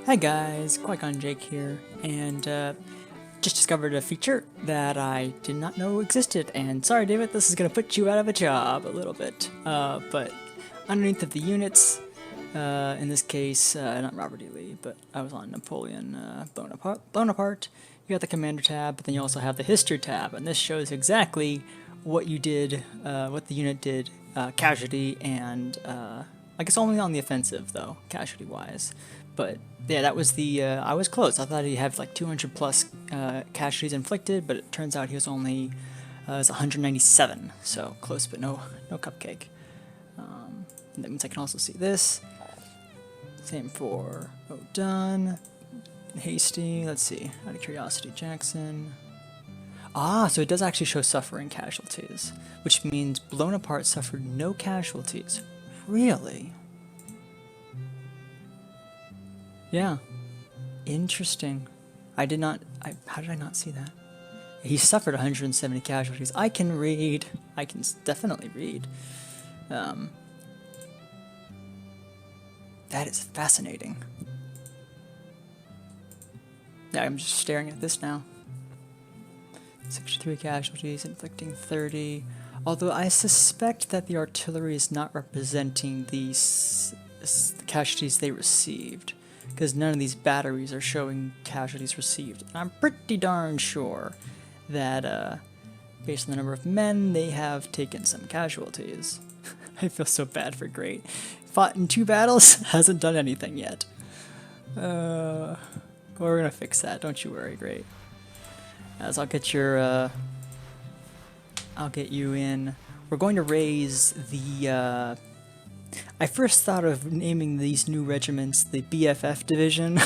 Hi guys, Qui-Gon Jake here, and just discovered a feature that I did not know existed, and sorry David, this is going to put you out of a job a little bit, but underneath of the units, in this case, not Robert E. Lee, but I was on Napoleon Bonaparte, you got the Commander tab, but then you also have the History tab, and this shows exactly what you did, what the unit did, casualty, and I guess only on the offensive though, casualty-wise. But yeah, that was the I was close. I thought he'd have like 200 plus casualties inflicted, but it turns out he was only it was 197. So close, but no cupcake. And that means I can also see this. Same for O'Dunn, Hasty. Let's see. Out of curiosity, Jackson. Ah, so it does actually show suffering casualties, which means Blown Apart suffered no casualties. Really? Yeah. Interesting. I did not. How did I not see that? He suffered 170 casualties. I can read. I can definitely read. That is fascinating. Yeah, I'm just staring at this now. 63 casualties, inflicting 30. Although I suspect that the artillery is not representing the casualties they received, because none of these batteries are showing casualties received. And I'm pretty darn sure that, based on the number of men, they have taken some casualties. I feel so bad for Great. Fought in 2 battles, hasn't done anything yet. We're gonna fix that, don't you worry, Great. As I'll get your, I'll get you in. We're going to raise the, I first thought of naming these new regiments the BFF division,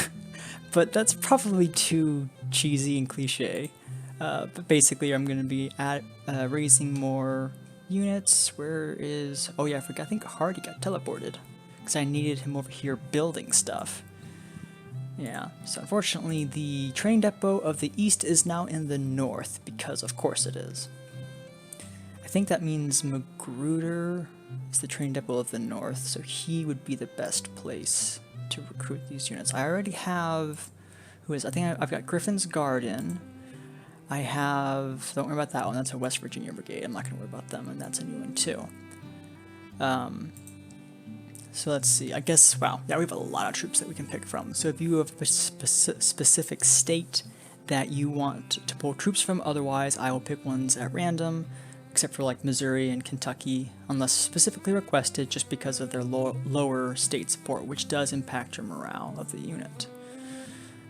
but that's probably too cheesy and cliche. But basically I'm going to be raising more units. Where is... Oh yeah, I forgot. I think Hardy got teleported, because I needed him over here building stuff. Yeah, so unfortunately the train depot of the east is now in the north, because of course it is. I think that means Magruder is the train depot of the north, so he would be the best place to recruit these units. I already have... Who is... I think I've got Griffin's Guard in. I have... Don't worry about that one, that's a West Virginia Brigade. I'm not going to worry about them, and that's a new one too. So let's see, I guess, wow, yeah, we have a lot of troops that we can pick from. So if you have a specific state that you want to pull troops from, otherwise I will pick ones at random, except for like Missouri and Kentucky, unless specifically requested, just because of their lower state support, which does impact your morale of the unit.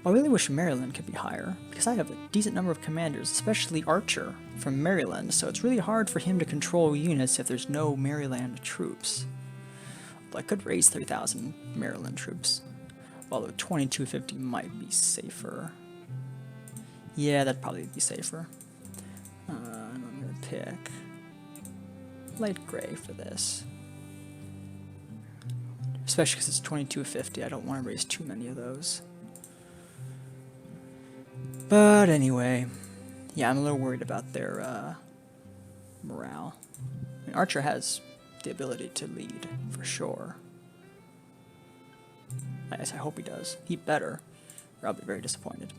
I really wish Maryland could be higher, because I have a decent number of commanders, especially Archer from Maryland, so it's really hard for him to control units if there's no Maryland troops. I could raise 3,000 Maryland troops, although 2250 might be safer. Yeah, that'd probably be safer. I'm gonna pick light gray for this, especially because it's 2250. I don't want to raise too many of those. But anyway, yeah, I'm a little worried about their morale. I mean, Archer has the ability to lead, for sure. I guess I hope he does. He better, or I'll be very disappointed.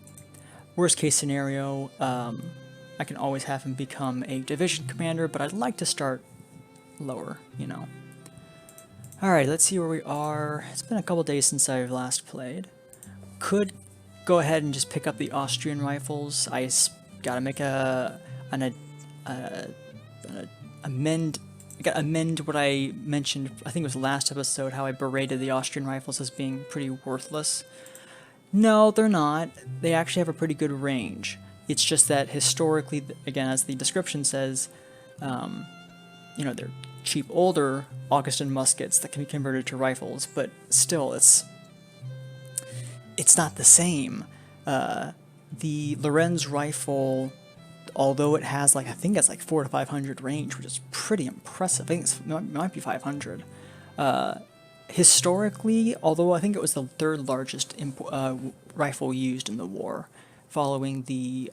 Worst case scenario, I can always have him become a division commander, but I'd like to start lower, you know. Alright, let's see where we are. It's been a couple days since I've last played. Could go ahead and just pick up the Austrian rifles. I gotta make an amend. I gotta amend what I mentioned, I think it was last episode, how I berated the Austrian rifles as being pretty worthless. No, they're not. They actually have a pretty good range. It's just that historically, again, as the description says, you know, they're cheap, older Augustin muskets that can be converted to rifles, but still, it's not the same. The Lorenz rifle, although it has like, I think it's like 400 to 500 range, which is pretty impressive. I think it might be 500. Historically, although I think it was the 3rd largest rifle used in the war, following the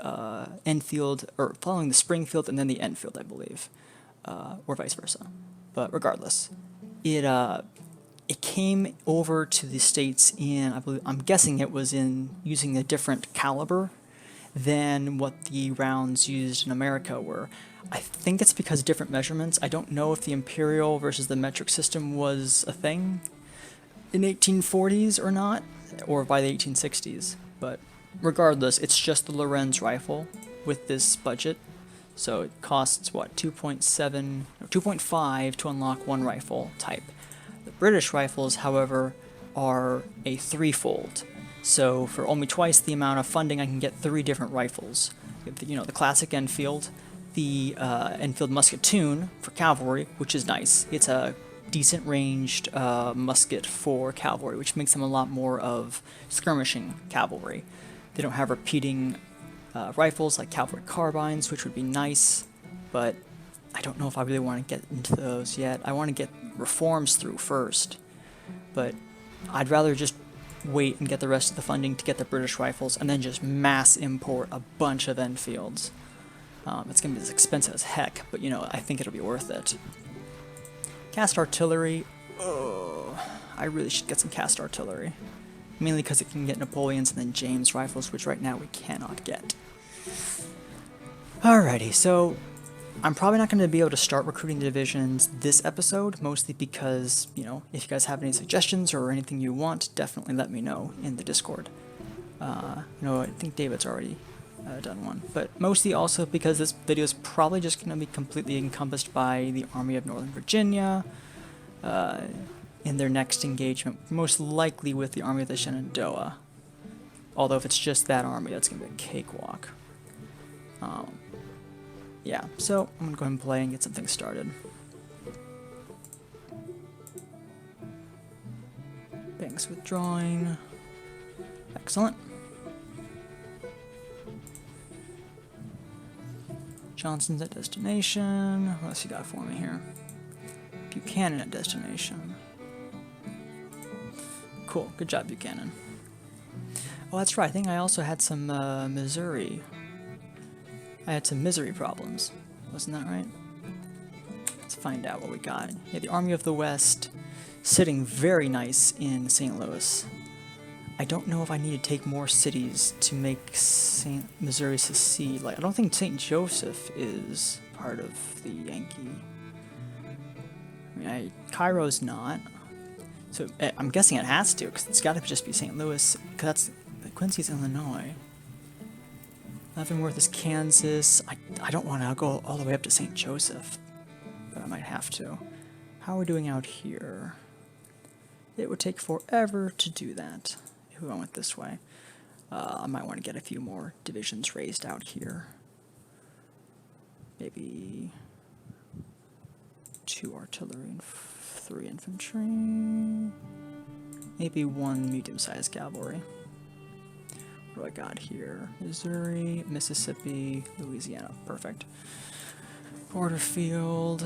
Enfield, or following the Springfield and then the Enfield, I believe, or vice versa. But regardless, it it came over to the States in, I'm guessing it was in using a different caliber than what the rounds used in America were. I think it's because of different measurements. I don't know if the imperial versus the metric system was a thing in 1840s or not, or by the 1860s, but regardless, it's just the Lorenz rifle with this budget. So it costs, what, 2.5 to unlock one rifle type. The British rifles, however, are a threefold. So for only twice the amount of funding, I can get 3 different rifles. You know, the classic Enfield, the Enfield Musketoon for cavalry, which is nice. It's a decent ranged musket for cavalry, which makes them a lot more of skirmishing cavalry. They don't have repeating rifles like cavalry carbines, which would be nice, but I don't know if I really want to get into those yet. I want to get reforms through first, but I'd rather just wait and get the rest of the funding to get the British rifles and then just mass import a bunch of Enfields. It's going to be as expensive as heck, but you know, I think it'll be worth it. Cast artillery, I really should get some cast artillery. Mainly because it can get Napoleons and then James rifles, which right now we cannot get. Alrighty, so I'm probably not going to be able to start recruiting the divisions this episode, mostly because, you know, if you guys have any suggestions or anything you want, definitely let me know in the Discord. You know, I think David's already done one, but mostly also because this video is probably just going to be completely encompassed by the Army of Northern Virginia in their next engagement, most likely with the Army of the Shenandoah. Although if it's just that army, that's going to be a cakewalk. Yeah, so I'm going to go ahead and play and get some things started. Banks withdrawing. Excellent. Johnson's at destination. What else you got for me here? Buchanan at destination. Cool, good job, Buchanan. Oh, that's right, I think I also had some Missouri. I had some misery problems. Wasn't that right? Let's find out what we got. Yeah, the Army of the West sitting very nice in St. Louis. I don't know if I need to take more cities to make Missouri secede. Like, I don't think St. Joseph is part of the Yankee. I mean, Cairo's not. So I'm guessing it has to, because it's got to just be St. Louis, because that's Quincy's Illinois. Leavenworth is Kansas. I don't want to go all the way up to St. Joseph, but I might have to. How are we doing out here? It would take forever to do that if we went this way. I might want to get a few more divisions raised out here. Maybe 2 artillery and 3 infantry. Maybe 1 medium-sized cavalry. What do I got here? Missouri, Mississippi, Louisiana. Perfect. Porterfield.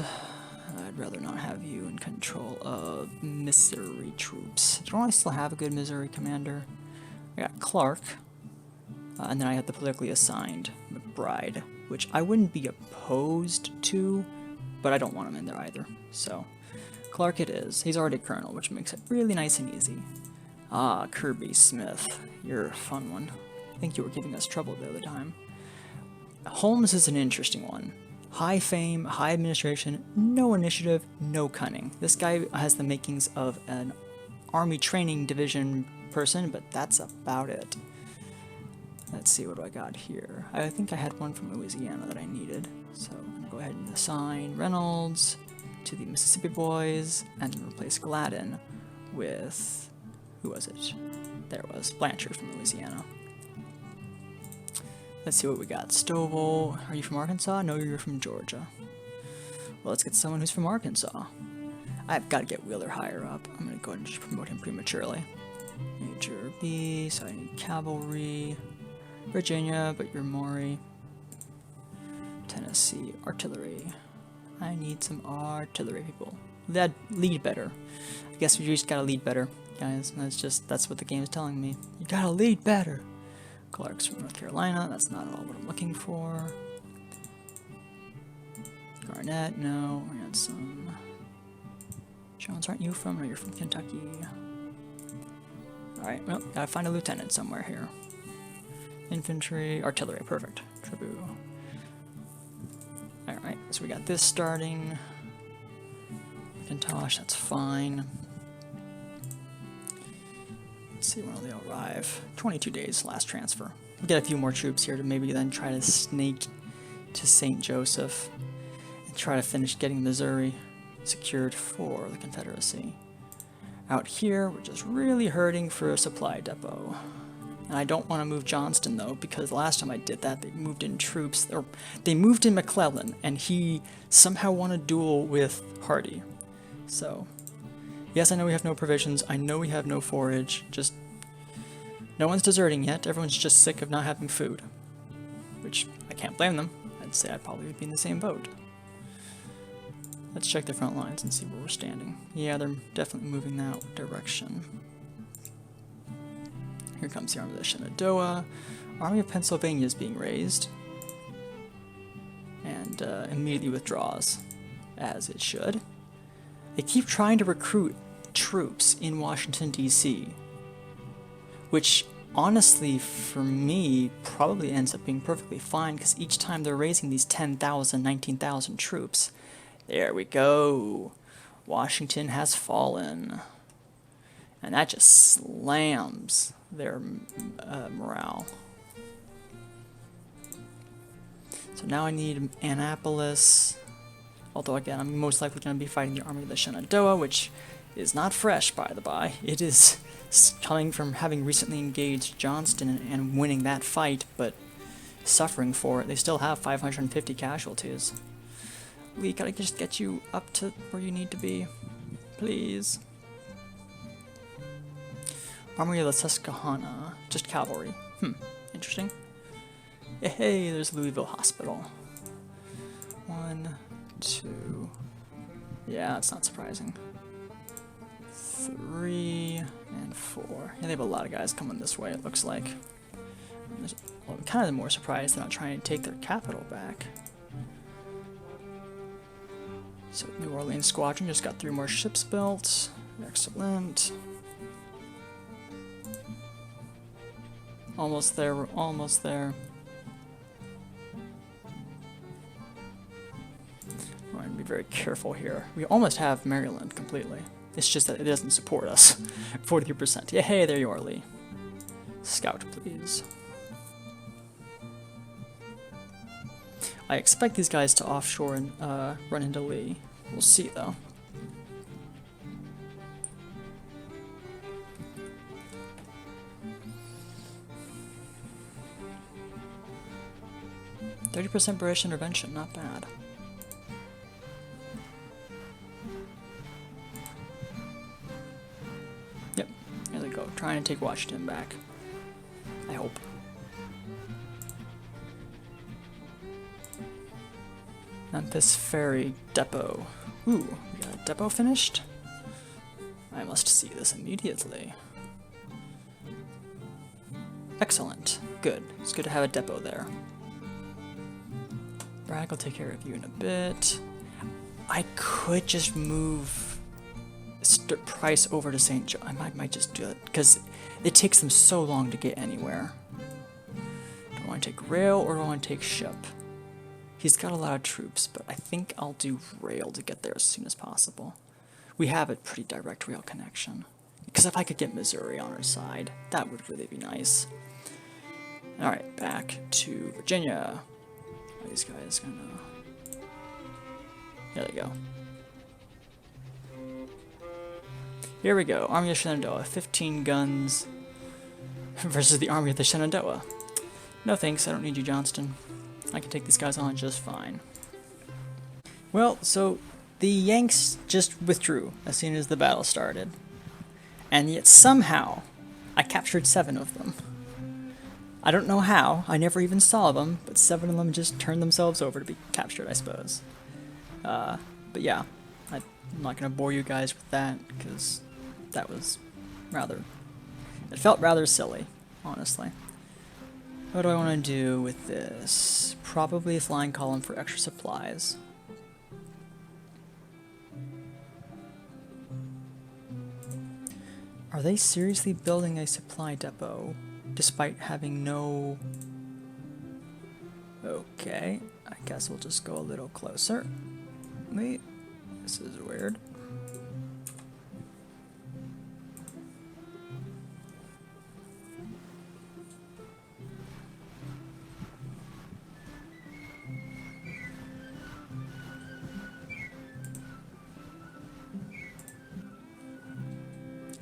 I'd rather not have you in control of Missouri troops. Don't I still have a good Missouri commander? I got Clark. And then I have the politically assigned McBride, which I wouldn't be opposed to, but I don't want him in there either. So, Clark it is. He's already a colonel, which makes it really nice and easy. Ah, Kirby Smith. You're a fun one. I think you were giving us trouble the other time. Holmes is an interesting one. High fame, high administration, no initiative, no cunning. This guy has the makings of an army training division person, but that's about it. Let's see, what do I got here? I think I had one from Louisiana that I needed. So I'm going to go ahead and assign Reynolds to the Mississippi boys and replace Gladden with... who was it? There it was, Blanchard from Louisiana. Let's see what we got. Stovall, are you from Arkansas? No, you're from Georgia. Well, let's get someone who's from Arkansas. I've got to get Wheeler higher up. I'm going to go ahead and just promote him prematurely. Major B, so I need cavalry. Virginia, but you're Maury. Tennessee, artillery. I need some artillery people. That lead better. I guess we just gotta lead better, guys. That's what the game is telling me. You gotta lead better. Clark's from North Carolina. That's not at all what I'm looking for. Garnett, no. We got some Johns, aren't you from? No, you're from Kentucky. Alright, well, gotta find a lieutenant somewhere here. Infantry, artillery, perfect. Tribu. Alright, so we got this starting. Macintosh, that's fine. Let's see when they'll arrive. 22 days, last transfer. We'll get a few more troops here to maybe then try to snake to St. Joseph and try to finish getting Missouri secured for the Confederacy. Out here, we're just really hurting for a supply depot. And I don't want to move Johnston though, because last time I did that, they moved in troops, or they moved in McClellan, and he somehow won a duel with Hardee. So, yes, I know we have no provisions, I know we have no forage, just no one's deserting yet, everyone's just sick of not having food. Which, I can't blame them, I'd say I'd probably be in the same boat. Let's check the front lines and see where we're standing. Yeah, they're definitely moving that direction. Here comes the Army of the Shenandoah. Army of Pennsylvania is being raised. And immediately withdraws, as it should. They keep trying to recruit troops in Washington, D.C., which honestly, for me, probably ends up being perfectly fine, because each time they're raising these 10,000, 19,000 troops, there we go. Washington has fallen. And that just slams their morale. So now I need Annapolis. Although again, I'm most likely going to be fighting the Army of the Shenandoah, which is not fresh, by the by. It is coming from having recently engaged Johnston and winning that fight, but suffering for it. They still have 550 casualties. Lee, gotta just get you up to where you need to be, please. Army of the Susquehanna, just cavalry. Interesting. Hey, there's Louisville Hospital. 1, 2. Yeah, that's not surprising. 3 and 4. Yeah, they have a lot of guys coming this way, it looks like. I'm kind of more surprised they're not trying to take their capital back. So New Orleans Squadron just got 3 more ships built. Excellent. Almost there, we're almost there. We're going to be very careful here. We almost have Maryland completely. It's just that it doesn't support us. 43%. Yeah, hey, there you are, Lee. Scout, please. I expect these guys to offshore and run into Lee. We'll see, though. %30 British intervention, not bad. Yep, here they go, trying to take Washington back. I hope. Memphis Ferry Depot. Ooh, we got a depot finished? I must see this immediately. Excellent. Good. It's good to have a depot there. Bragg will take care of you in a bit. I could just move Price over to St. Joe. I might just do it, because it takes them so long to get anywhere. Do I want to take rail or do I want to take ship? He's got a lot of troops, but I think I'll do rail to get there as soon as possible. We have a pretty direct rail connection. Because if I could get Missouri on our side, that would really be nice. Alright, back to Virginia. Are these guys gonna... There they go. Here we go, Army of Shenandoah, 15 guns versus the Army of the Shenandoah. No thanks, I don't need you, Johnston. I can take these guys on just fine. Well, so the Yanks just withdrew as soon as the battle started. And yet somehow, I captured 7 of them. I don't know how, I never even saw them, but 7 of them just turned themselves over to be captured, I suppose. But yeah, I'm not going to bore you guys with that, because that was rather... It felt rather silly, honestly. What do I want to do with this? Probably a flying column for extra supplies. Are they seriously building a supply depot despite having no... Okay, I guess we'll just go a little closer. Wait, this is weird.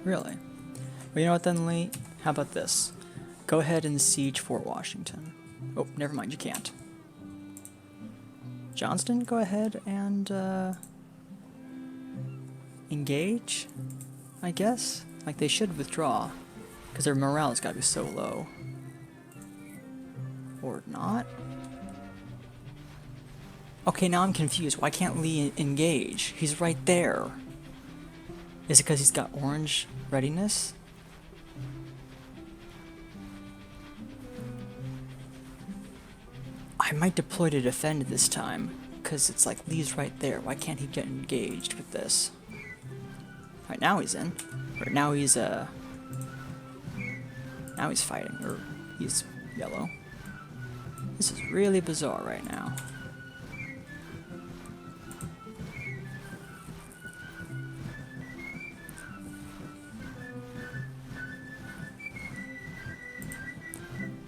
Really? Well, you know what then, Lee? How about this? Go ahead and siege Fort Washington. Oh, never mind, you can't. Johnston, go ahead and engage, I guess? Like, they should withdraw, because their morale's gotta be so low. Or not? Okay, now I'm confused. Why can't Lee engage? He's right there. Is it because he's got orange readiness? I might deploy to defend this time, because it's like Lee's right there. Why can't he get engaged with this? Right, now he's in. Or now he's fighting, or he's yellow. This is really bizarre right now.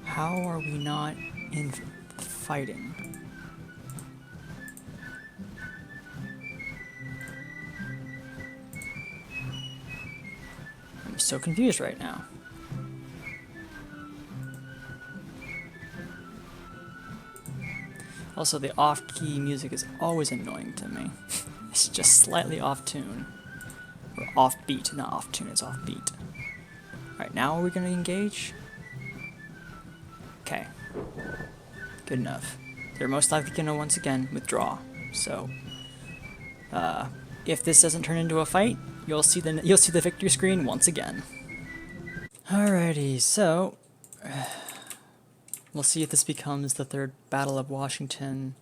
How are we not in fighting? I'm so confused right now. Also, the off-key music is always annoying to me. It's just slightly off-tune. Or off-beat, not off-tune, it's off-beat. Alright, now are we gonna engage? Okay. Good enough. They're most likely gonna once again withdraw. So, if this doesn't turn into a fight, you'll see the victory screen once again. Alrighty, so we'll see if this becomes the third Battle of Washington.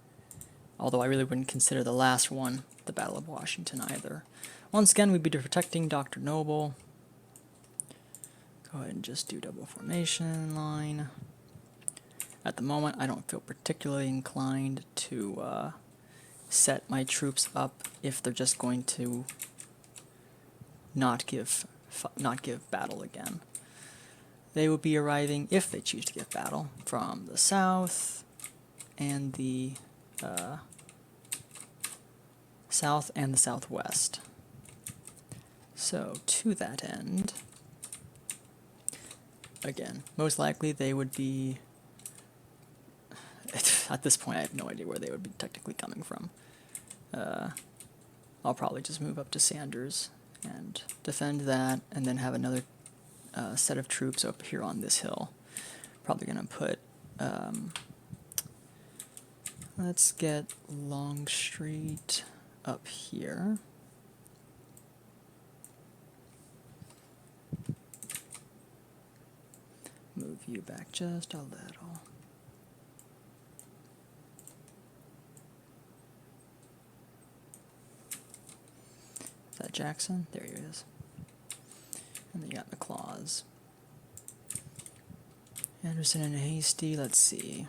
Although I really wouldn't consider the last one the Battle of Washington either. Once again, we'd be protecting Dr. Noble. Go ahead and just do double formation line. At the moment, I don't feel particularly inclined to set my troops up if they're just going to not give battle again. They will be arriving, if they choose to give battle, from the south and the southwest. So, to that end, again, most likely they would be... At this point, I have no idea where they would be technically coming from. I'll probably just move up to Sanders and defend that, and then have another set of troops up here on this hill. Probably gonna put... let's get Longstreet up here. Move you back just a little. Is that Jackson? There he is. And then you got McLaws. Anderson and Hasty, let's see.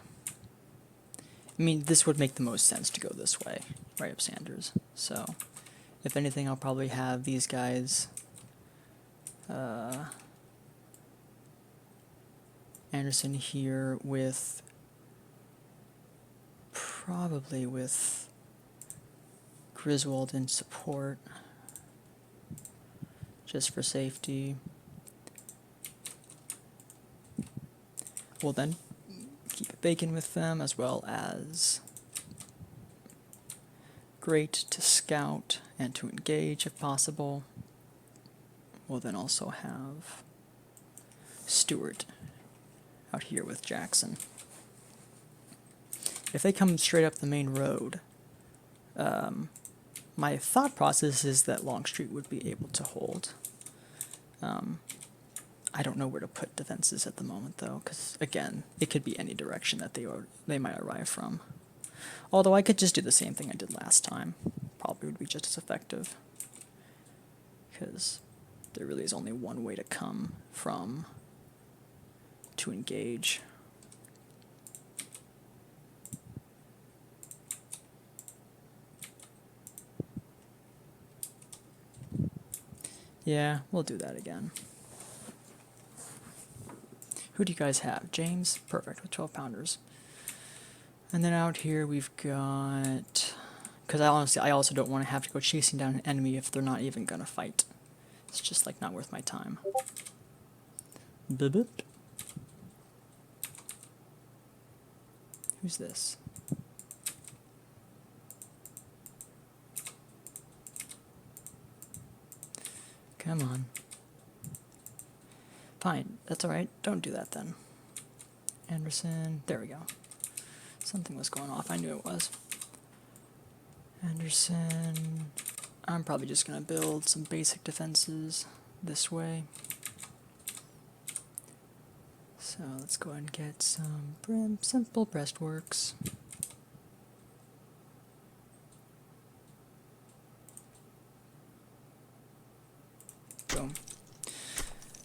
I mean, this would make the most sense to go this way, right up Sanders. So, if anything, I'll probably have these guys... Anderson here with... probably with Griswold in support. Just for safety. We'll then keep Bacon with them, as well as Great to scout and to engage if possible. We'll then also have Stewart out here with Jackson. If they come straight up the main road, my thought process is that Longstreet would be able to hold. I don't know where to put defenses at the moment, though, because, again, it could be any direction that they might arrive from. Although I could just do the same thing I did last time. Probably would be just as effective. Because there really is only one way to come from to engage. Yeah, we'll do that again. Who do you guys have? James? Perfect, with 12 pounders. And then out here we've got... Because I also don't want to have to go chasing down an enemy if they're not even going to fight. It's just, like, not worth my time. Bip. Who's this? Come on. Fine, that's alright. Don't do that then. Anderson, there we go. Something was going off, I knew it was. Anderson, I'm probably just going to build some basic defenses this way. So let's go ahead and get some simple breastworks. Boom.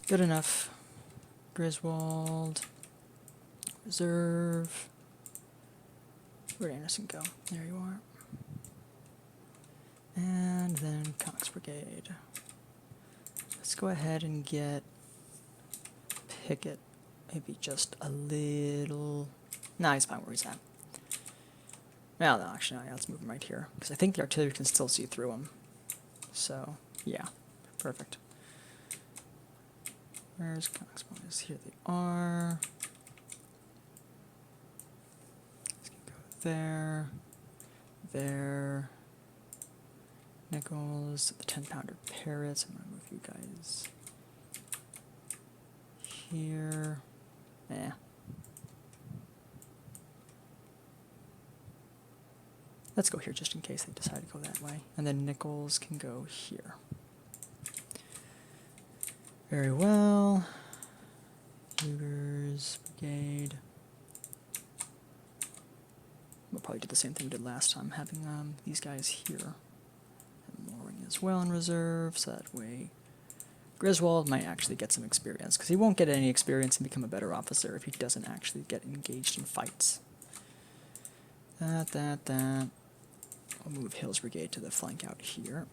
Good enough. Griswold. Reserve. Where'd Anderson go? There you are. And then Comics Brigade. Let's go ahead and get Pickett. Maybe just a little... Nah, he's fine where he's at. Well, no, actually, no, let's move him right here. Because I think the artillery can still see through him. So, yeah. Perfect. Where's Comics Brigade? Here they are. Let's go there. There. Nichols, the 10-pounder parrots. I'm going to move you guys here. Let's go here just in case they decide to go that way. And then Nichols can go here. Very well. Hugers, Brigade. We'll probably do the same thing we did last time, having these guys here. And Mooring as well in reserve, so that way Griswold might actually get some experience, because he won't get any experience and become a better officer if he doesn't actually get engaged in fights. I'll move Hill's Brigade to the flank out here.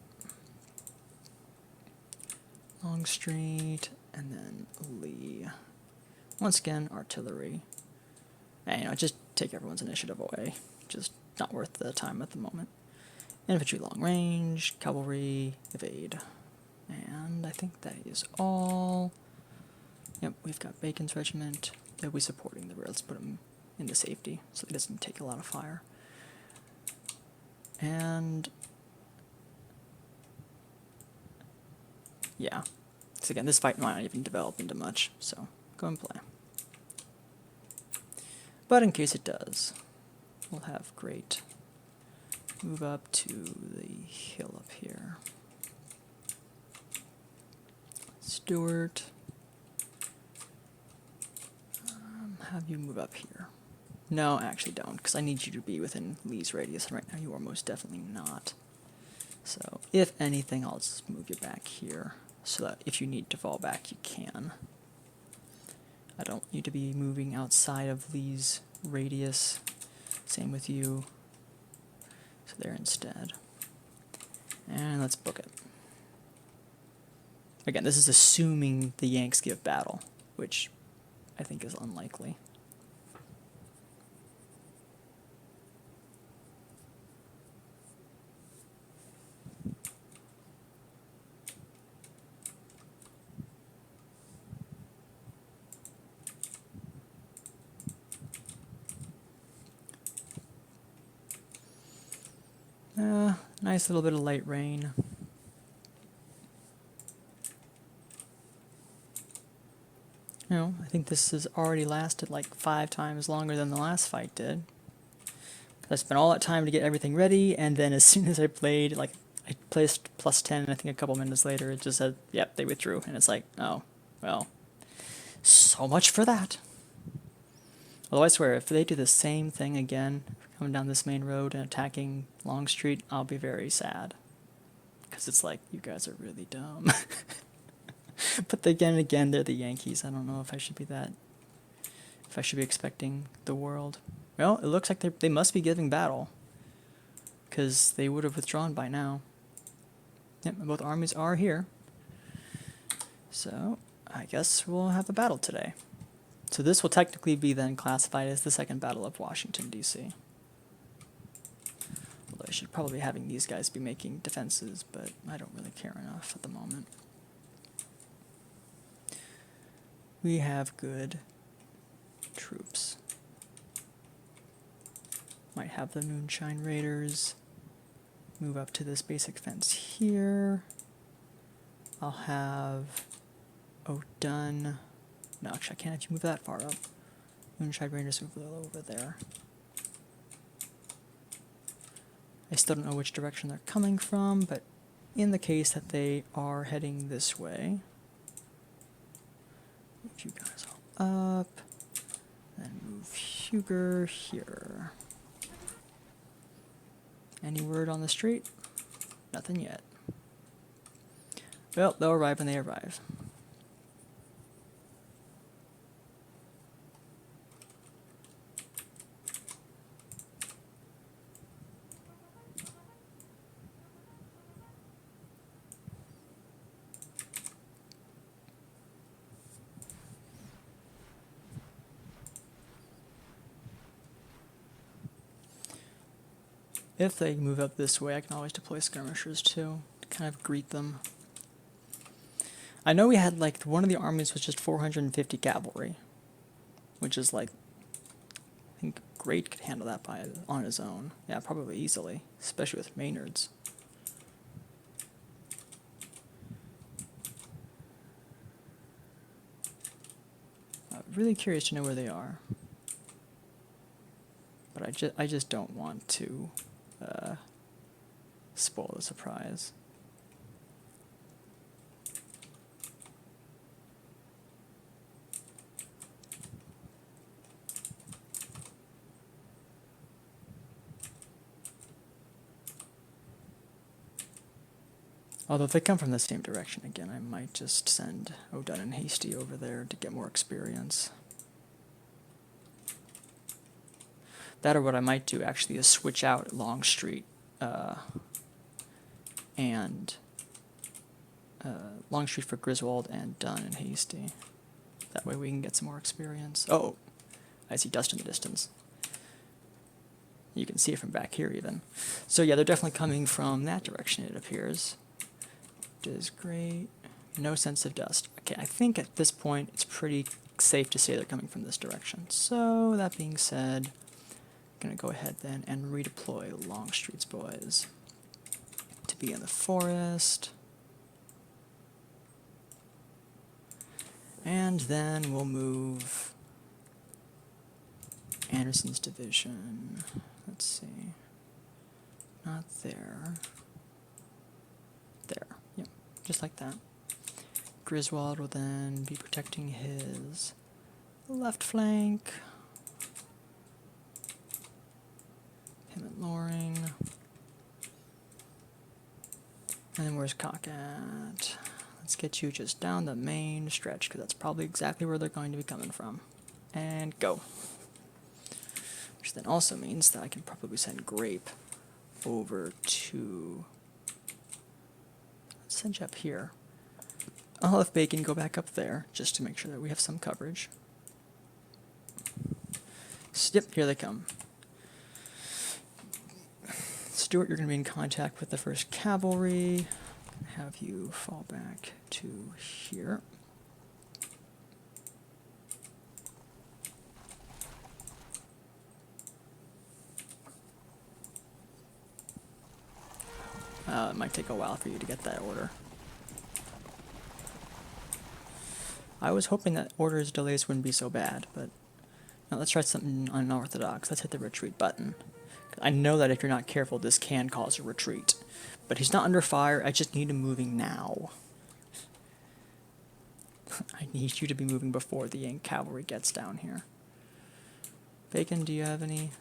Longstreet, and then Lee. Once again, artillery. And, just take everyone's initiative away. Just not worth the time at the moment. Infantry long range, cavalry, evade. And I think that is all. Yep, we've got Bacon's regiment. They'll be supporting the rear. Let's put him into safety so he doesn't take a lot of fire. And yeah. So again, this fight might not even develop into much, so go and play. But in case it does, we'll have great move up to the hill up here. Stewart, have you move up here. No, actually don't, because I need you to be within Lee's radius, and right now you are most definitely not. So, if anything, I'll just move you back here, so that if you need to fall back, you can. I don't need to be moving outside of Lee's radius. Same with you. So there instead. And let's book it. Again, this is assuming the Yanks give battle, which I think is unlikely. Nice little bit of light rain. I think this has already lasted like 5 times longer than the last fight did. I spent all that time to get everything ready, and then as soon as I played, like, I placed +10, and I think a couple minutes later it just said, yep, they withdrew, and it's like, oh, well, so much for that. Although I swear, if they do the same thing again, coming down this main road and attacking Longstreet, I'll be very sad. Because it's like, you guys are really dumb. But again, they're the Yankees. I don't know if I should be that. If I should be expecting the world. Well, it looks like they must be giving battle, because they would have withdrawn by now. Yep, both armies are here. So I guess we'll have a battle today. So this will technically be then classified as the Second Battle of Washington, D.C. Although I should probably be having these guys be making defenses, but I don't really care enough at the moment. We have good troops. Might have the Moonshine Raiders move up to this basic fence here. I'll have O'Dunn. No, actually, I can't have you move that far up. Moonshine Raiders move a little over there. I still don't know which direction they're coming from, but in the case that they are heading this way, move you guys all up, then move Huger here. Any word on the street? Nothing yet. Well, they'll arrive when they arrive. If they move up this way, I can always deploy skirmishers too, to kind of greet them. I know we had, like, one of the armies was just 450 cavalry, which is, like, I think Great could handle that on his own. Yeah, probably easily, especially with Maynard's. Really curious to know where they are. But I just don't want to spoil the surprise. Although if they come from the same direction again, I might just send O'Dunn and Hasty over there to get more experience. That, or what I might do actually is switch out Longstreet and Longstreet for Griswold and Dunn and Hasty. That way we can get some more experience. Oh, I see dust in the distance. You can see it from back here even. So yeah, they're definitely coming from that direction, it appears. Which is great. No sense of dust. Okay, I think at this point it's pretty safe to say they're coming from this direction. So that being said, I'm going to go ahead then and redeploy Longstreet's boys to be in the forest. And then we'll move Anderson's division. Let's see. Not there. There. Yep. Just like that. Griswold will then be protecting his left flank. Him and Loring. And then where's Cock at? Let's get you just down the main stretch, because that's probably exactly where they're going to be coming from. And go. Which then also means that I can probably send Grape over to... Let's send you up here. I'll have Bacon go back up there, just to make sure that we have some coverage. Yep, here they come. Stuart, you're going to be in contact with the 1st Cavalry. Have you fall back to here. It might take a while for you to get that order. I was hoping that orders delays wouldn't be so bad, but now let's try something unorthodox. Let's hit the retreat button. I know that if you're not careful, this can cause a retreat. But he's not under fire, I just need him moving now. I need you to be moving before the Yank cavalry gets down here. Bacon, do you have any?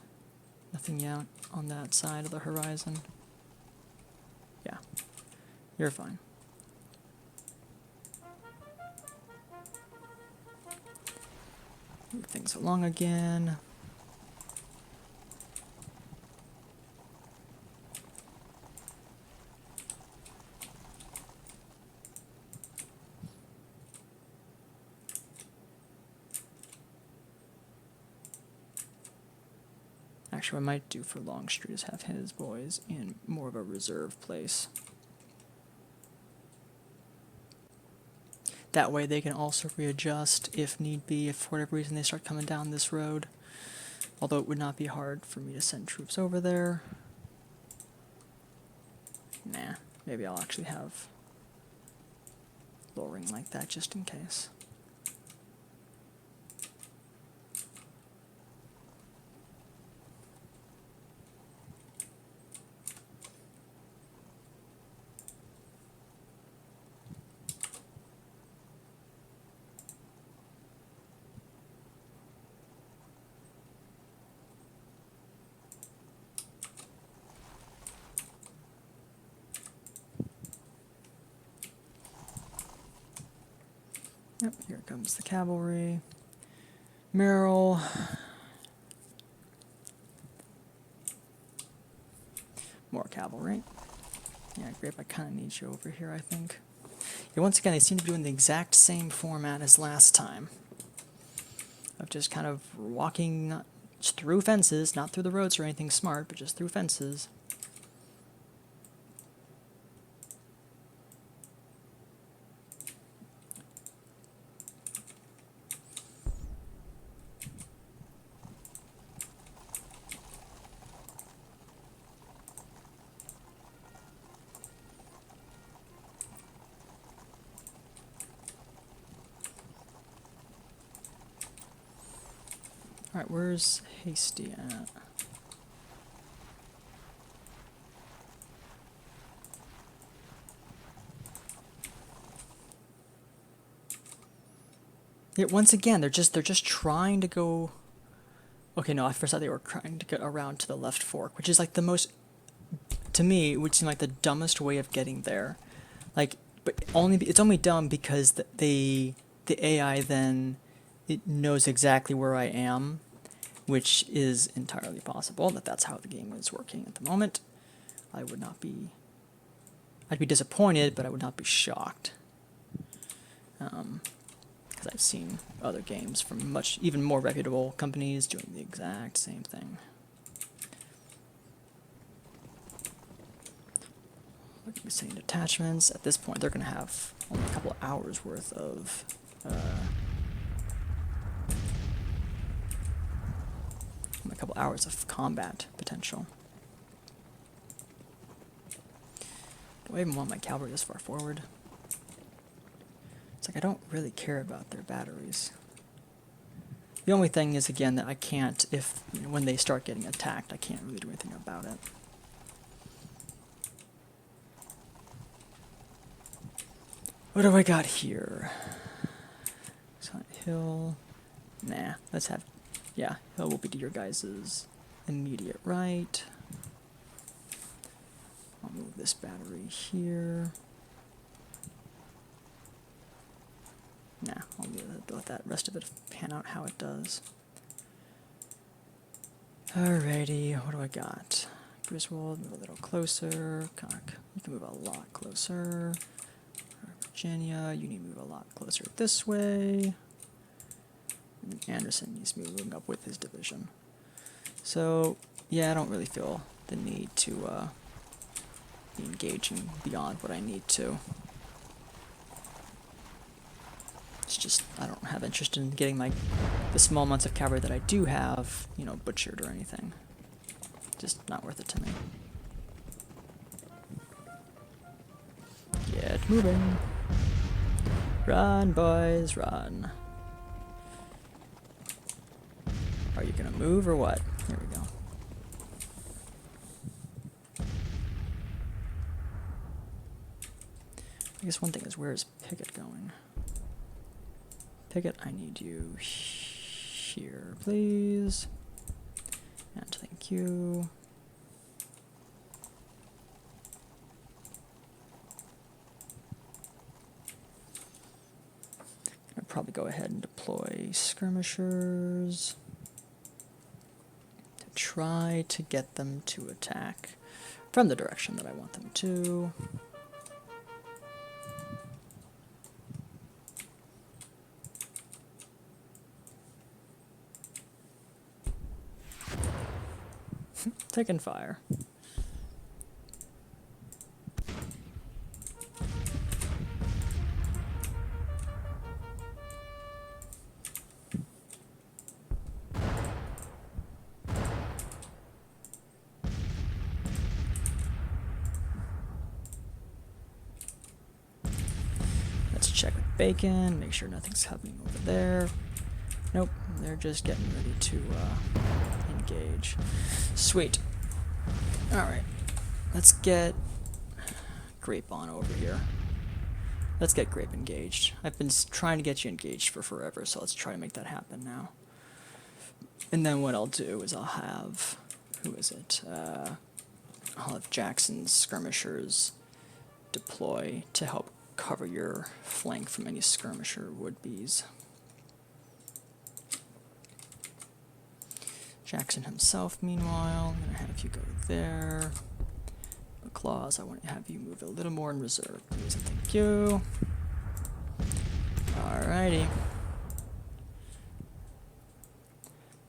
Nothing yet on that side of the horizon? Yeah, you're fine. Move things along again. Actually, what I might do for Longstreet is have his boys in more of a reserve place. That way they can also readjust if need be, if for whatever reason they start coming down this road. Although it would not be hard for me to send troops over there. Nah, maybe I'll actually have lowering like that just in case. Yep, here comes the cavalry. Merrill. More cavalry. Yeah, Grape, I kind of need you over here, I think. Yeah, once again, they seem to be doing the exact same format as last time. Of just kind of walking through fences, not through the roads or anything smart, but just through fences. Alright, where's Hasty at? Yeah, once again, they're just trying to go. Okay, no, at first I thought they were trying to get around to the left fork, which is like the most, to me, it would seem like the dumbest way of getting there. Like, but it's only dumb because the AI then it knows exactly where I am, which is entirely possible that that's how the game is working at the moment. I'd be disappointed, but I would not be shocked. Because I've seen other games from even more reputable companies doing the exact same thing. We're going to be sending detachments. At this point, they're going to have only a couple of hours worth of a couple hours of combat potential. Do I even want my cavalry this far forward? It's like I don't really care about their batteries. The only thing is, again, that I can't, when they start getting attacked, I can't really do anything about it. What do I got here? Silent Hill. Nah, let's have, yeah, Hill will be to your guys' immediate right. I'll move this battery here. Nah, I'll let that rest of it pan out how it does. Alrighty, what do I got? Griswold, move a little closer. Cock, you can move a lot closer. Virginia, you need to move a lot closer this way. And Anderson needs to be moving up with his division. So, yeah, I don't really feel the need to be engaging beyond what I need to. It's just, I don't have interest in getting the small amounts of cavalry that I do have, butchered or anything. Just not worth it to me. Get moving. Run, boys, run. Are you gonna move or what? Here we go. I guess one thing is, where is Pickett going? Pickett, I need you here, please. And thank you. probably go ahead and deploy skirmishers to try to get them to attack from the direction that I want them to. Taking fire. Let's check with Bacon, make sure nothing's happening over there. Nope, they're just getting ready to engage. Sweet. Alright, let's get Grape on over here. Let's get Grape engaged. I've been trying to get you engaged for forever, so let's try to make that happen now. And then what I'll do is I'll have, who is it? I'll have Jackson's skirmishers deploy to help cover your flank from any skirmisher would-bes. Jackson himself, meanwhile, I'm going to have you go there. Claws, I want to have you move a little more in reserve, please, and thank you. Alrighty.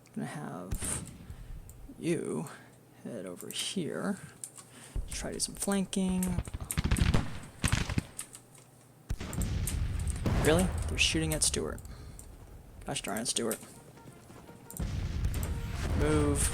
I'm going to have you head over here. Try to do some flanking. Really? They're shooting at Stuart. Gosh darn it, Stuart. Move.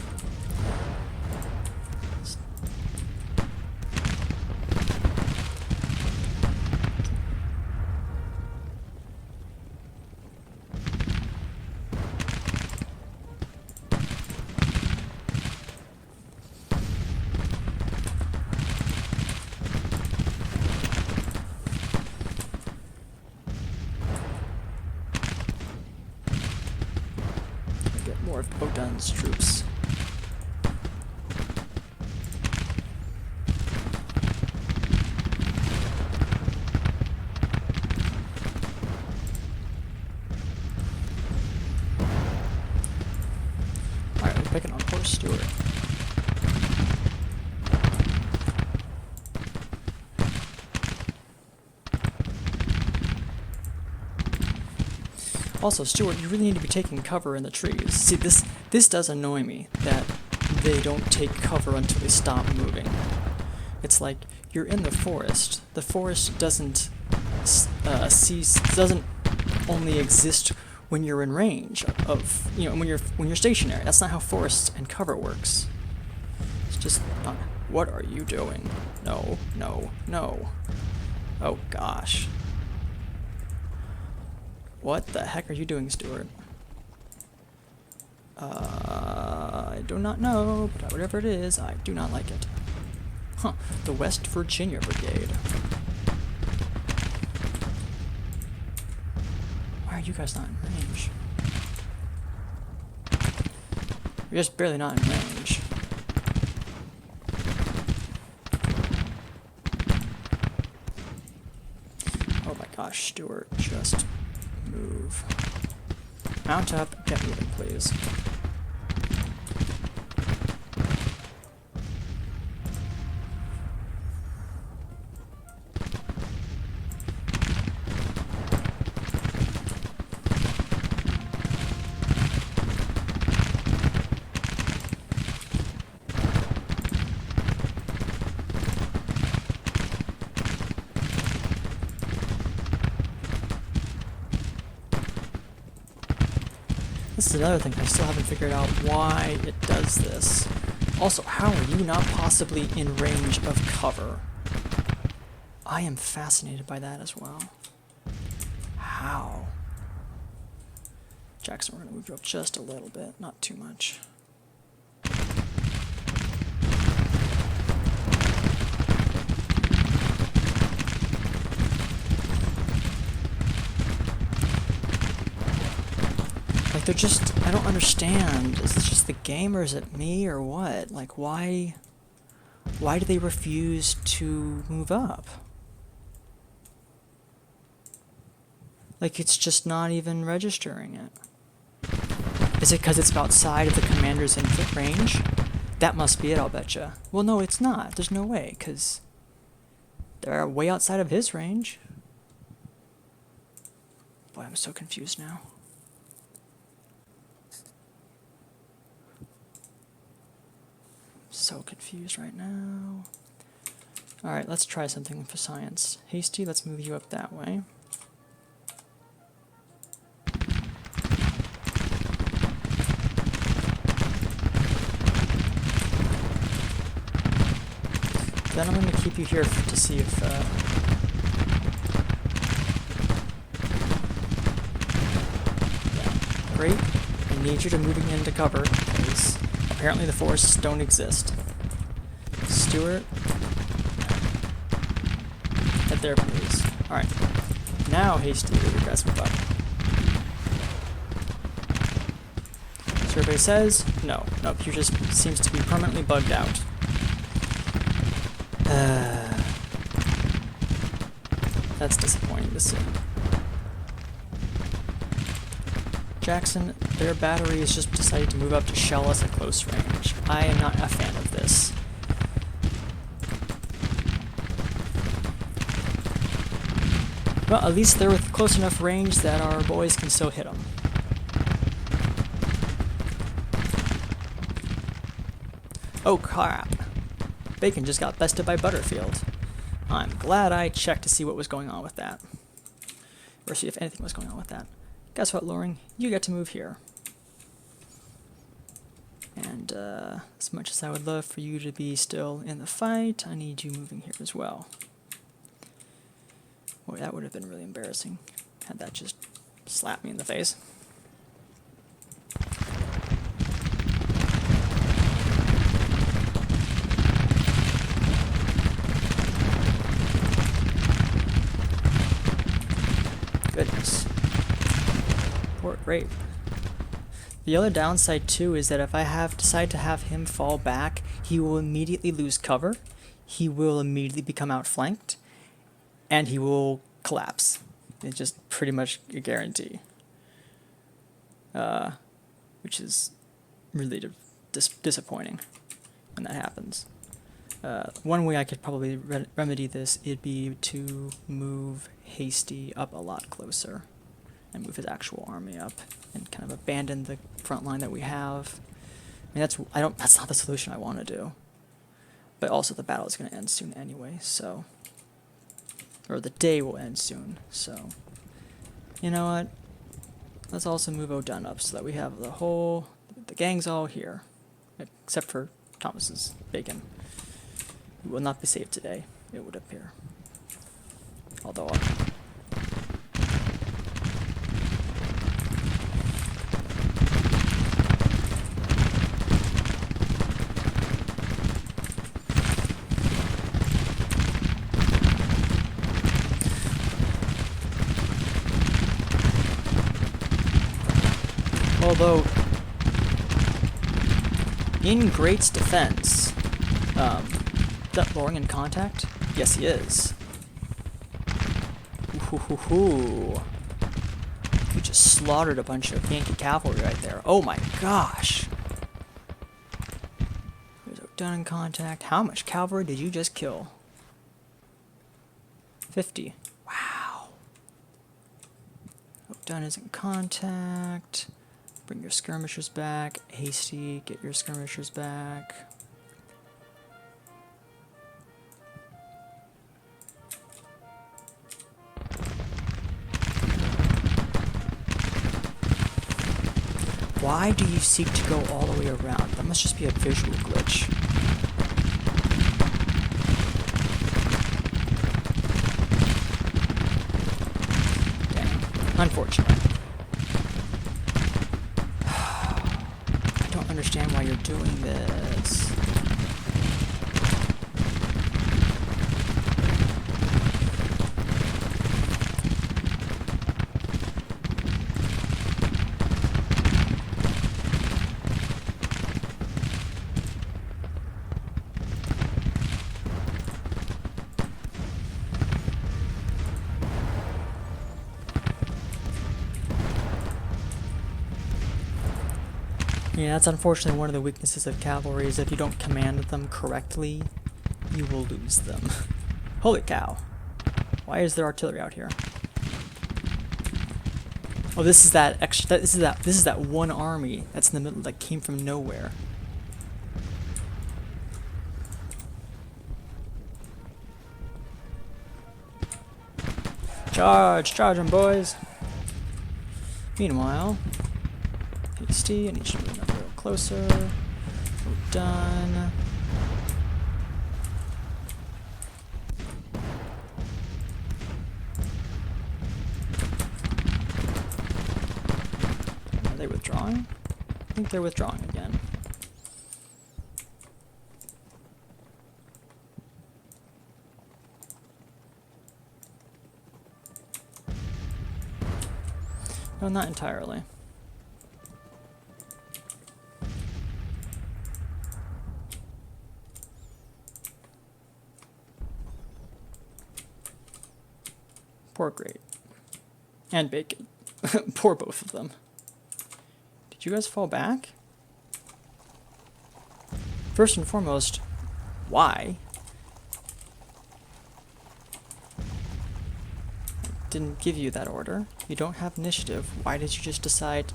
More of Odun's troops. Alright, we're picking on poor Stuart. Also, Stuart, you really need to be taking cover in the trees. See, this does annoy me, that they don't take cover until they stop moving. It's like, you're in the forest. The forest doesn't doesn't only exist when you're in range of, you know, when you're stationary. That's not how forest and cover works. It's just not. What are you doing? No, no, no. Oh gosh. What the heck are you doing, Stuart? I do not know, but whatever it is, I do not like it. Huh, the West Virginia Brigade. Why are you guys not in range? You're just barely not in range. Oh my gosh, Stuart, just move. Mount up, get moving, please. This is another thing, I still haven't figured out why it does this. Also, how are you not possibly in range of cover? I am fascinated by that as well. How? Jackson, we're going to move you up just a little bit, not too much. Like, they're just, I don't understand. Is this just the game, or is it me, or what? Like, why do they refuse to move up? Like, it's just not even registering it. Is it because it's outside of the commander's input range? That must be it, I'll betcha. Well, no, it's not. There's no way, because they're way outside of his range. Boy, I'm so confused now. So confused right now. Alright, let's try something for science. Hasty, let's move you up that way. Then I'm going to keep you here to see if... yeah. Great. I need you to moving into cover, because apparently the forests don't exist. Stuart. Head there, please. Alright. Now, Hasty, regress move up. Survey says, no. Nope, he just seems to be permanently bugged out. That's disappointing to see. Jackson, their battery has just decided to move up to shell us at close range. I am not a fan of this. Well, at least they're with close enough range that our boys can still hit them. Oh crap. Bacon just got bested by Butterfield. I'm glad I checked to see what was going on with that. Or see if anything was going on with that. Guess what, Loring? You get to move here. And as much as I would love for you to be still in the fight, I need you moving here as well. Boy, that would have been really embarrassing had that just slapped me in the face. Goodness. Poor Grape. The other downside too is that if I decide to have him fall back, he will immediately lose cover, he will immediately become outflanked, and he will collapse. It's just pretty much a guarantee. Which is really disappointing when that happens. One way I could probably remedy this, it'd be to move Hasty up a lot closer and move his actual army up and kind of abandon the front line that we have. I mean, that's not the solution I want to do. But also the battle is going to end soon anyway, so... Or the day will end soon, so... You know what? Let's also move O'Dunn up so that we have the gang's all here. Except for Thomas's Bacon. He will not be saved today, it would appear. Although... Although, in Great's defense, is that Loring in contact? Yes, he is. Ooh. He just slaughtered a bunch of Yankee cavalry right there. Oh my gosh! There's O'Dunn in contact. How much cavalry did you just kill? 50. Wow. O'Dunn is in contact. Bring your skirmishers back. Hasty, get your skirmishers back. Why do you seek to go all the way around? That must just be a visual glitch. Dang. Unfortunate. I don't understand why you're doing this. Yeah, that's unfortunately one of the weaknesses of cavalry is if you don't command them correctly, you will lose them. Holy cow. Why is there artillery out here? Oh, this is that extra. This is that one army that's in the middle that came from nowhere. Charge, charge 'em, boys. Meanwhile, hasty. I need you to move a little closer. We're done. Are they withdrawing? I think they're withdrawing again. No, not entirely. Poor Great. And Bacon. Poor both of them. Did you guys fall back? First and foremost, why? Didn't give you that order. You don't have initiative. Why did you just decide,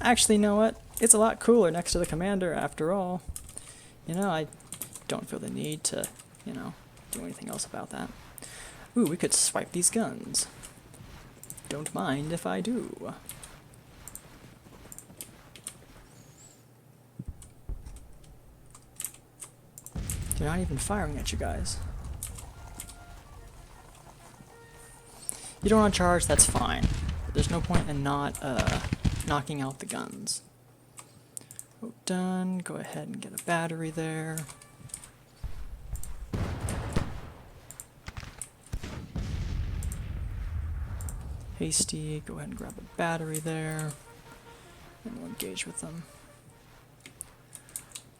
actually, you know what? It's a lot cooler next to the commander after all. You know, I don't feel the need to, you know, do anything else about that. Ooh, we could swipe these guns. Don't mind if I do. They're not even firing at you guys. You don't want to charge, that's fine. But there's no point in not knocking out the guns. Oh, done. Go ahead and get a battery there. Hasty, go ahead and grab a battery there. And we'll engage with them.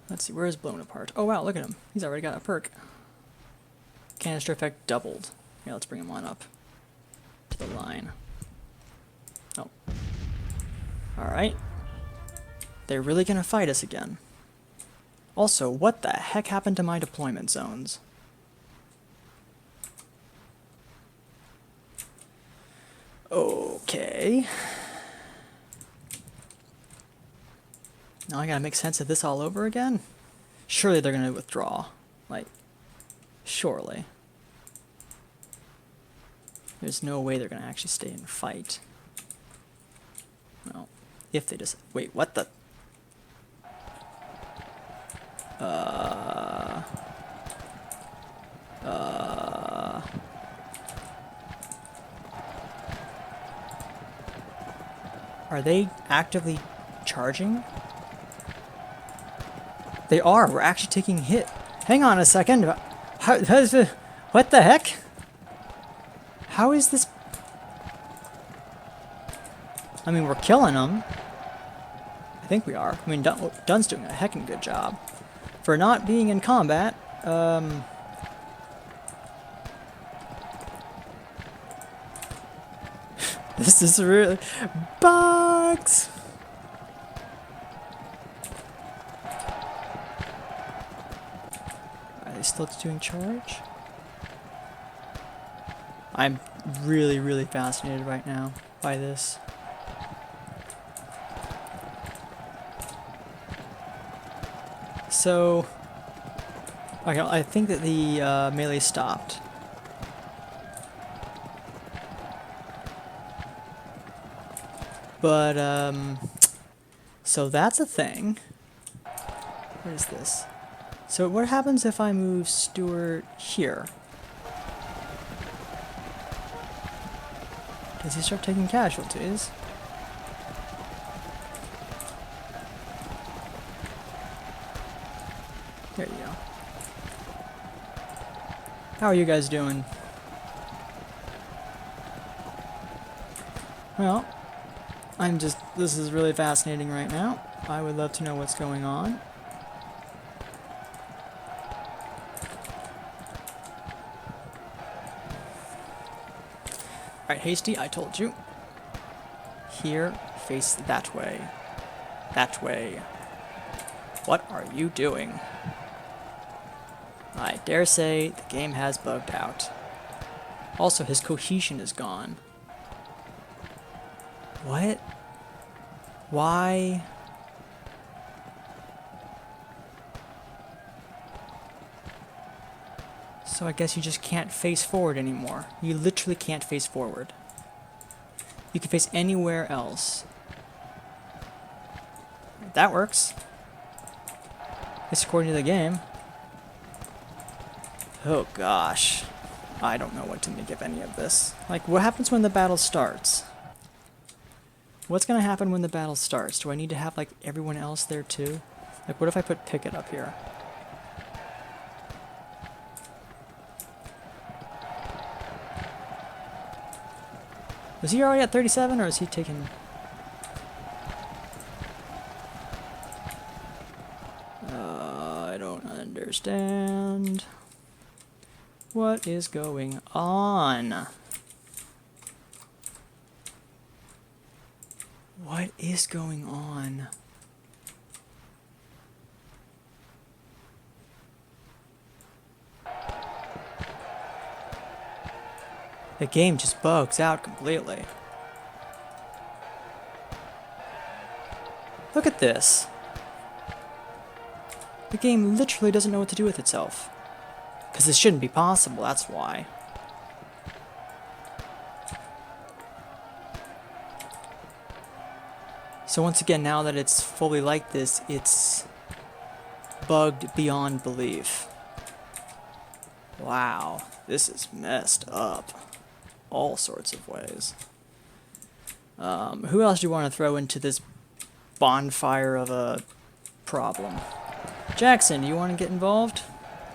Let's see, where is blown apart? Oh wow, look at him. He's already got a perk. Canister effect doubled. Yeah, let's bring him on up to the line. Oh. Alright. They're really gonna fight us again. Also, what the heck happened to my deployment zones? Okay. Now I gotta make sense of this all over again? Surely they're gonna withdraw. Like, surely. There's no way they're gonna actually stay and fight. Well, if they just... Wait, what the... Are they actively charging? They are. We're actually taking hit. Hang on a second. What the heck? How is this? I mean, we're killing them. I think we are. I mean, Dunn's doing a heckin' good job. For not being in combat, this is really... Bugs! Are they still doing charge? I'm really, really fascinated right now by this. So, okay, I think that the melee stopped. But, so that's a thing. What is this? So what happens if I move Stuart here? Does he start taking casualties? There you go. How are you guys doing? Well, this is really fascinating right now. I would love to know what's going on. Alright, Hasty, I told you. Here, face that way. That way. What are you doing? I dare say the game has bugged out. Also, his cohesion is gone. What? Why? So I guess you just can't face forward anymore. You literally can't face forward. You can face anywhere else. That works. It's according to the game. Oh gosh. I don't know what to make of any of this. Like, what happens when the battle starts? What's gonna happen when the battle starts? Do I need to have, like, everyone else there too? Like, what if I put Pickett up here? Was he already at 37, or is he taking... I don't understand. What is going on? What is going on? The game just bugs out completely. Look at this. The game literally doesn't know what to do with itself. Because this shouldn't be possible, that's why. So once again, now that it's fully like this, it's bugged beyond belief. Wow, this is messed up. All sorts of ways. Who else do you want to throw into this bonfire of a problem? Jackson, you want to get involved?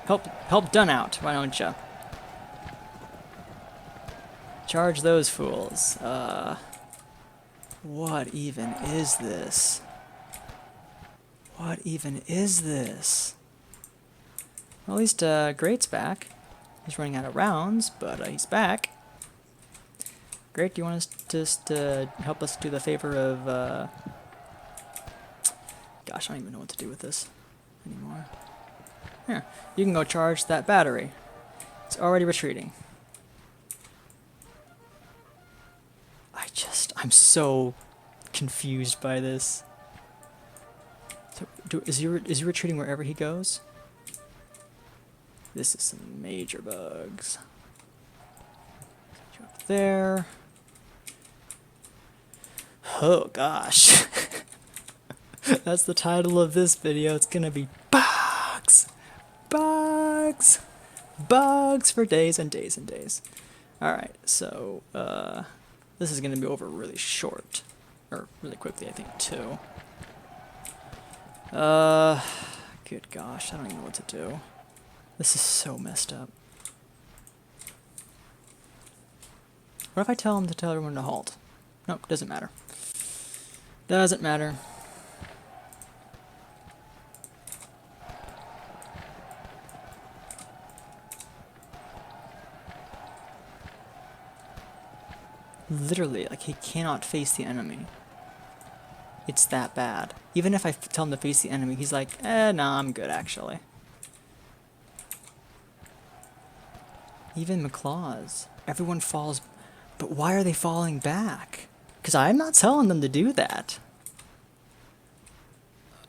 Help Dunn out, why don't you? Charge those fools. What even is this? What even is this? Well, at least Great's back. He's running out of rounds, but he's back. Great, do you want us just to help us do the favor of, gosh, I don't even know what to do with this anymore. Here, you can go charge that battery. It's already retreating. I'm so confused by this. So, is he retreating wherever he goes? This is some major bugs. Up there. Oh gosh. That's the title of this video. It's gonna be bugs! Bugs! Bugs for days and days and days. Alright, so, this is gonna be over really short. Or really quickly, I think, too. Good gosh, I don't even know what to do. This is so messed up. What if I tell him to tell everyone to halt? Nope, doesn't matter. Doesn't matter. Literally, like, he cannot face the enemy. It's that bad. Even if I tell him to face the enemy, he's like, nah, I'm good, actually. Even McClaws. Everyone falls, but why are they falling back? Because I'm not telling them to do that.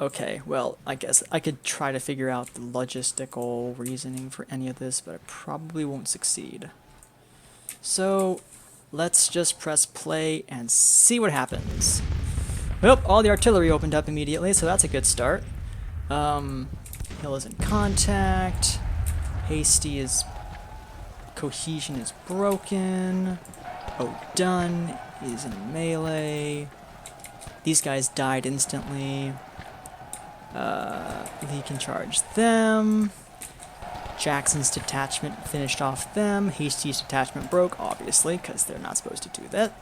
Okay, well, I guess I could try to figure out the logistical reasoning for any of this, but I probably won't succeed. So, let's just press play and see what happens. Well, all the artillery opened up immediately, so that's a good start. Hill is in contact. Hasty is... cohesion is broken. O'Dunn is in melee. These guys died instantly. Lee can charge them. Jackson's detachment finished off them. Hasty's detachment broke, obviously, because they're not supposed to do that.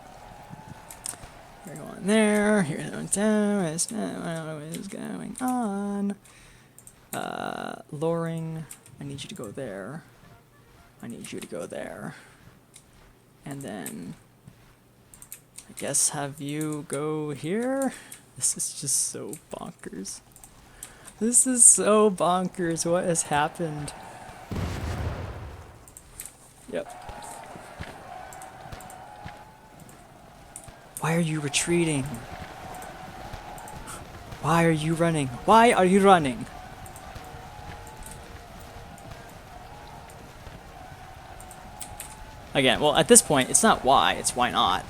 You're going there. Here's what is going on. Loring, I need you to go there. I need you to go there. And then, I guess have you go here? This is just so bonkers. This is so bonkers. What has happened? Yep. Why are you retreating? Why are you running? Why are you running? Again, well, at this point, it's not why, it's why not.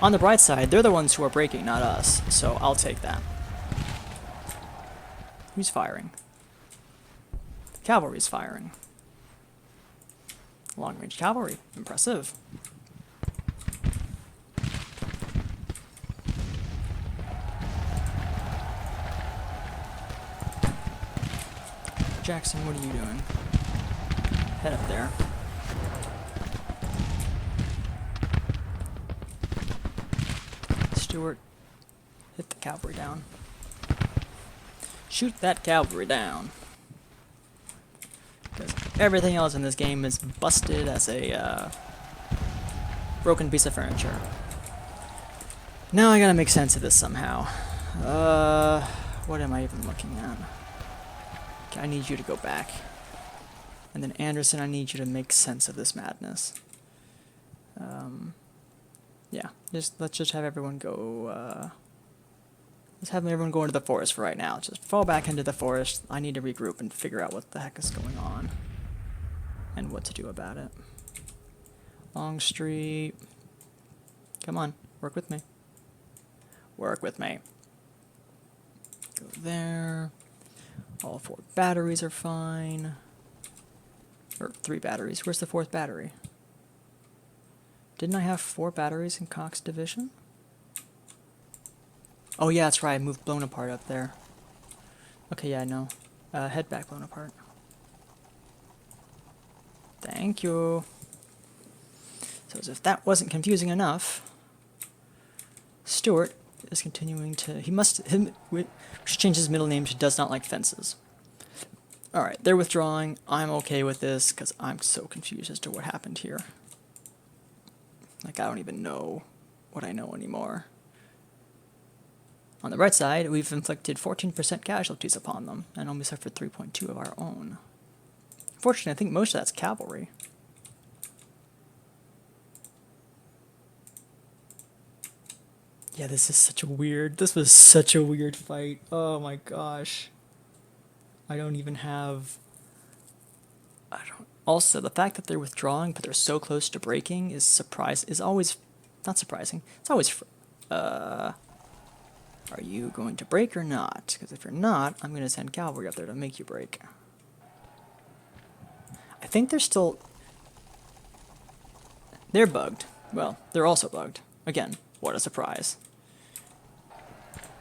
On the bright side, they're the ones who are breaking, not us, so I'll take that. Who's firing? The cavalry's firing. Long-range cavalry. Impressive. Jackson, what are you doing? Head up there. Stuart, hit the cavalry down. Shoot that cavalry down. Because everything else in this game is busted as a broken piece of furniture. Now I gotta make sense of this somehow. What am I even looking at? Okay, I need you to go back. And then Anderson, I need you to make sense of this madness. Yeah, let's just have everyone go, let's have everyone go into the forest for right now. Just fall back into the forest. I need to regroup and figure out what the heck is going on. And what to do about it. Longstreet. Come on, work with me. Work with me. Go there. All 4 batteries are fine. Or 3 batteries. Where's the 4th battery? Didn't I have 4 batteries in Cox Division? Oh yeah, that's right. I moved Bonaparte up there. Okay, yeah, I know. Head back, Bonaparte. Thank you. So as if that wasn't confusing enough, Stuart is continuing to... we should change his middle name to Does Not Like Fences. Alright, they're withdrawing. I'm okay with this, because I'm so confused as to what happened here. Like, I don't even know what I know anymore. On the right side, we've inflicted 14% casualties upon them, and only suffered 3.2 of our own. Fortunately, I think most of that's cavalry. Yeah, this was such a weird fight. Oh my gosh. Also, the fact that they're withdrawing, but they're so close to breaking is always, not surprising. It's always, are you going to break or not? Because if you're not, I'm going to send cavalry up there to make you break. I think they're bugged. Well, they're also bugged. Again, what a surprise.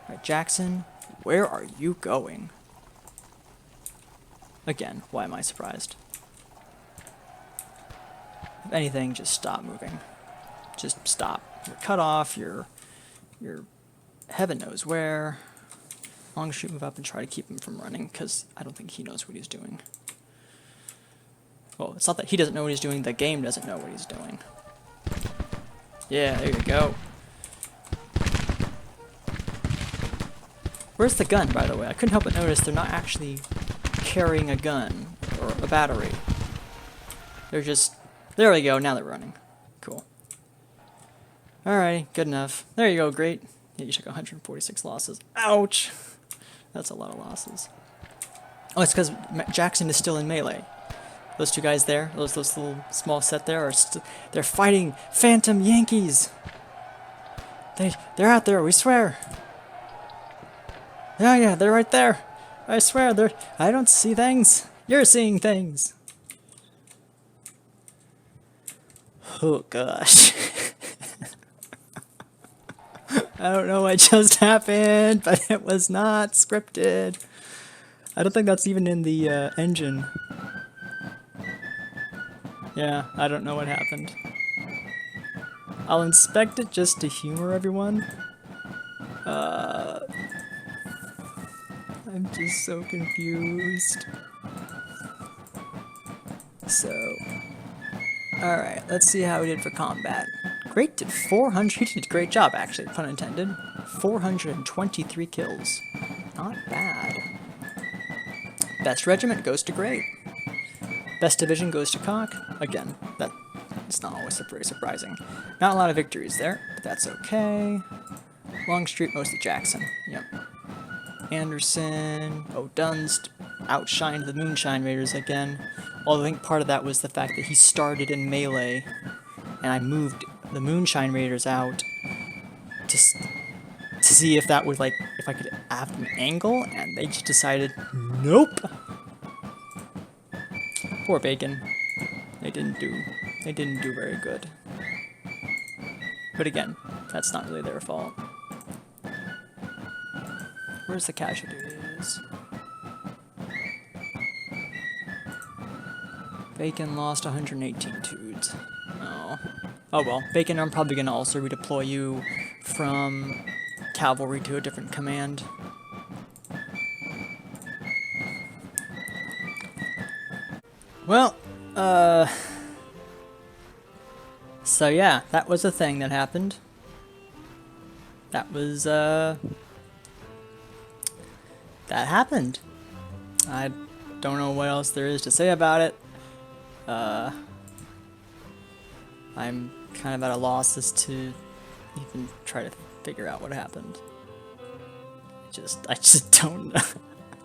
Alright, Jackson, where are you going? Again, why am I surprised? If anything, just stop moving. Just stop. You're cut off, you're heaven knows where. Longstreet, move up and try to keep him from running, because I don't think he knows what he's doing. Well, it's not that he doesn't know what he's doing, the game doesn't know what he's doing. Yeah, there you go. Where's the gun, by the way? I couldn't help but notice they're not actually carrying a gun or a battery. They're just... There we go, now they're running. Cool. Alrighty, good enough. There you go, great. Yeah, you took 146 losses. Ouch! That's a lot of losses. Oh, it's because Jackson is still in melee. Those 2 guys there, those little small set there, they're fighting Phantom Yankees! They're out there, we swear! Yeah, they're right there! I swear, I don't see things! You're seeing things! Oh gosh. I don't know what just happened, but it was not scripted. I don't think that's even in the engine. Yeah, I don't know what happened. I'll inspect it just to humor everyone. I'm just so confused. So, alright, let's see how we did for combat. Great did 400, he did a great job actually, pun intended. 423 kills. Not bad. Best regiment goes to Great. Best division goes to Cock. Again, that is not always very surprising. Not a lot of victories there, but that's okay. Longstreet, mostly Jackson. Yep. Anderson, Dunst outshined the Moonshine Raiders again. Although I think part of that was the fact that he started in melee, and I moved the Moonshine Raiders out to see if that would, like, if I could have them angle, and they just decided, nope. Poor Bacon. They didn't do very good. But again, that's not really their fault. Where's the casualties? Bacon lost 118 dudes. Oh. Oh well. Bacon, I'm probably gonna also redeploy you from cavalry to a different command. Well, so yeah, that was a thing that happened. That was, that happened. I don't know what else there is to say about it. I'm kind of at a loss as to even try to figure out what happened. I just don't know.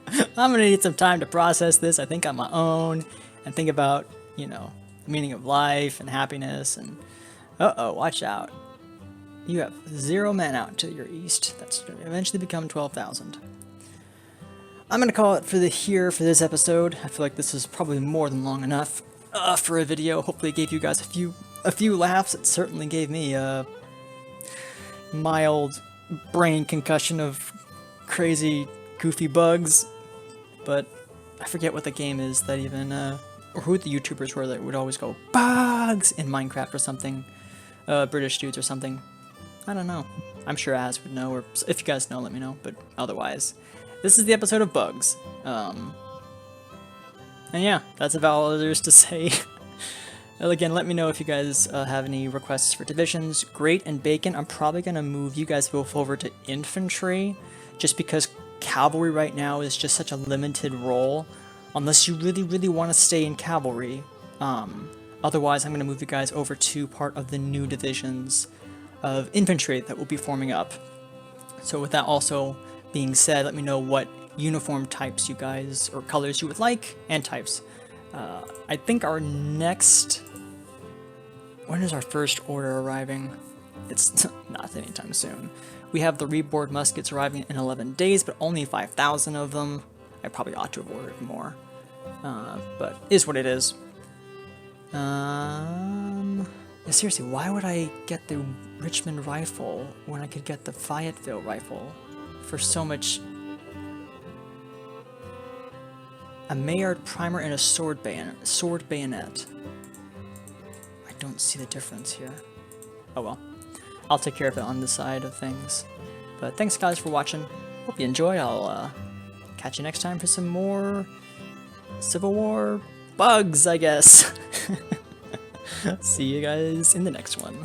I'm gonna need some time to process this, I think, on my own, and think about, you know, the meaning of life and happiness, and uh-oh, watch out. You have 0 men out to your east. That's gonna eventually become 12,000. I'm gonna call it for this episode. I feel like this is probably more than long enough for a video. Hopefully it gave you guys a few laughs. It certainly gave me a mild brain concussion of crazy, goofy bugs. But I forget what the game is that even, or who the YouTubers were that would always go, bugs, in Minecraft or something. British dudes or something. I don't know. I'm sure Az would know, or if you guys know, let me know. But otherwise, this is the episode of Bugs. And yeah, that's about all there is to say. Again, let me know if you guys have any requests for divisions. Great and Bacon, I'm probably going to move you guys both over to infantry, just because cavalry right now is just such a limited role, unless you really, really want to stay in cavalry. Otherwise, I'm going to move you guys over to part of the new divisions of infantry that will be forming up. So with that also being said, let me know what uniform types you guys, or colors you would like, and types. I think our next... When is our first order arriving? It's not anytime soon. We have the reboard muskets arriving in 11 days, but only 5,000 of them. I probably ought to have ordered more. But is what it is. Seriously, why would I get the Richmond rifle when I could get the Fayetteville rifle for so much? A Maillard primer and a sword bayonet. I don't see the difference here. Oh well. I'll take care of it on the side of things. But thanks guys for watching. Hope you enjoyed. I'll catch you next time for some more Civil War bugs, I guess. See you guys in the next one.